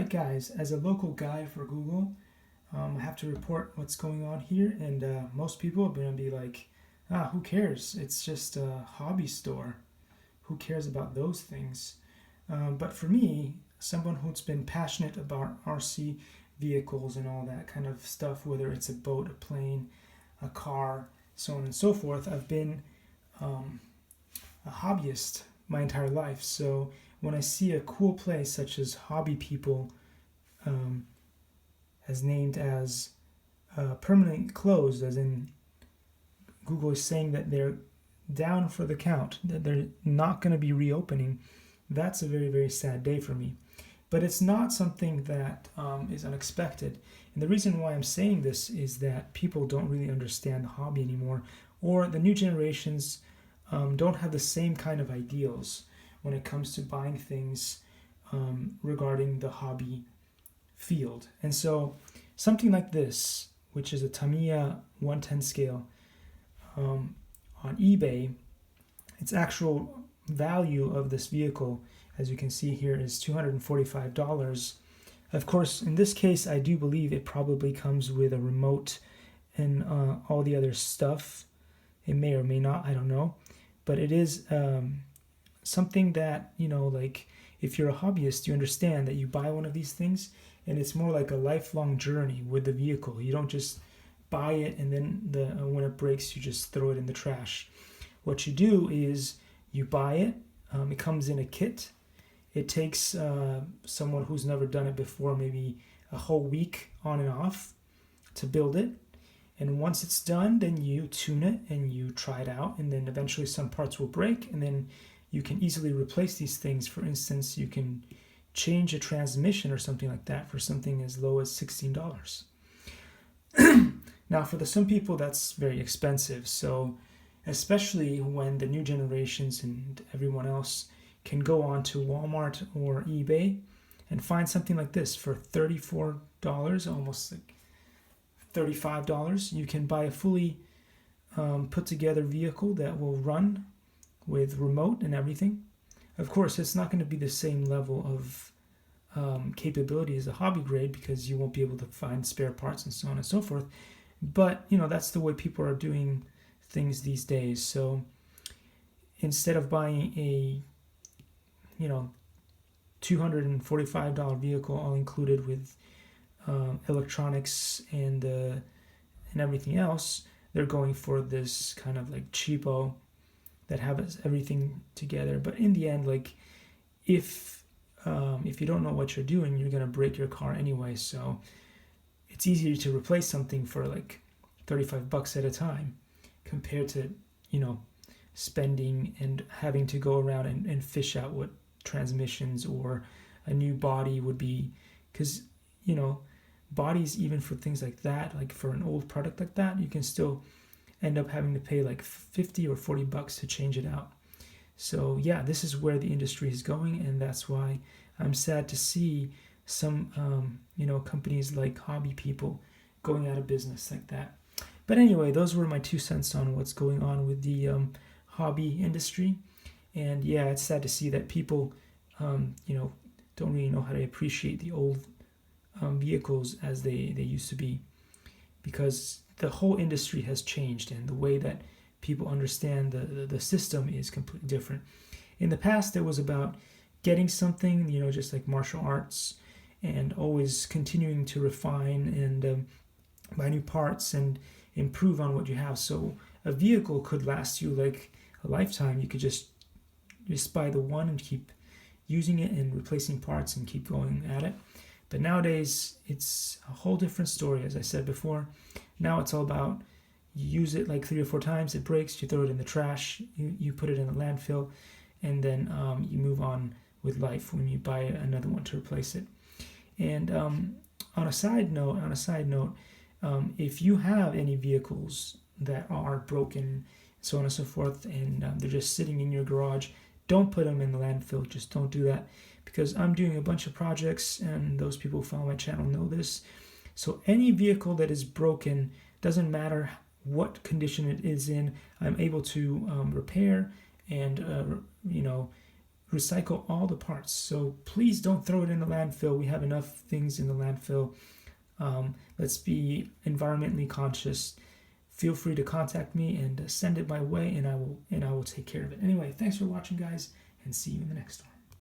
Alright guys, as a local guy for Google, I have to report what's going on here, and most people are going to be like, who cares? It's just a hobby store. Who cares about those things? But for me, someone who's been passionate about RC vehicles and all that kind of stuff, whether it's a boat, a plane, a car, so on and so forth, I've been a hobbyist my entire life. So when I see a cool place such as Hobby People, as named as permanent closed, as in Google is saying that they're down for the count, that they're not going to be reopening, that's a very, very sad day for me. But it's not something that is unexpected. And the reason why I'm saying this is that people don't really understand the hobby anymore, or the new generations don't have the same kind of ideals when it comes to buying things regarding the hobby field. And so something like this, which is a Tamiya 110 scale, on eBay, its actual value of this vehicle, as you can see here, is $245. Of course, in this case, I do believe it probably comes with a remote and all the other stuff. It may or may not, I don't know. But it is something that, like if you're a hobbyist, you understand that you buy one of these things and it's more like a lifelong journey with the vehicle. You don't just buy it and then when it breaks, you just throw it in the trash. What you do is you buy it. It comes in a kit. It takes someone who's never done it before, maybe a whole week on and off to build it. And once it's done, then you tune it and you try it out. And then eventually some parts will break. And then you can easily replace these things. For instance, you can change a transmission or something like that for something as low as $16. Now, for some people, that's very expensive. So especially when the new generations and everyone else can go on to Walmart or eBay and find something like this for $34, almost like $35. You can buy a fully put together vehicle that will run with remote and everything. Of course, it's not going to be the same level of capability as a hobby grade because you won't be able to find spare parts and so on and so forth. But, that's the way people are doing things these days. So instead of buying a $245 vehicle all included with electronics and everything else, they're going for this kind of like cheapo that has everything together. But in the end, like if you don't know what you're doing, you're gonna break your car anyway. So it's easier to replace something for like $35 at a time compared to spending and having to go around and fish out what transmissions or a new body would be, because bodies, even for things like that, like for an old product like that, you can still end up having to pay like $50 or $40 to change it out. So yeah, this is where the industry is going, and that's why I'm sad to see some companies like Hobby People going out of business like that. But anyway, those were my 2 cents on what's going on with the hobby industry. And yeah, it's sad to see that people don't really know how to appreciate the old vehicles as they used to be, because the whole industry has changed and the way that people understand the system is completely different. In the past, it was about getting something, just like martial arts, and always continuing to refine and buy new parts and improve on what you have. So a vehicle could last you like a lifetime. You could just buy the one and keep using it and replacing parts and keep going at it. But nowadays, it's a whole different story, as I said before. Now it's all about you use it like 3 or 4 times, it breaks, you throw it in the trash, you put it in a landfill, and then you move on with life when you buy another one to replace it. And on a side note, if you have any vehicles that are broken, so on and so forth, and they're just sitting in your garage, don't put them in the landfill. Just don't do that, because I'm doing a bunch of projects, and those people who follow my channel know this. So any vehicle that is broken, doesn't matter what condition it is in, I'm able to repair and recycle all the parts. So please don't throw it in the landfill. We have enough things in the landfill. Let's be environmentally conscious. Feel free to contact me and send it my way, and I will take care of it. Anyway, thanks for watching, guys, and see you in the next one.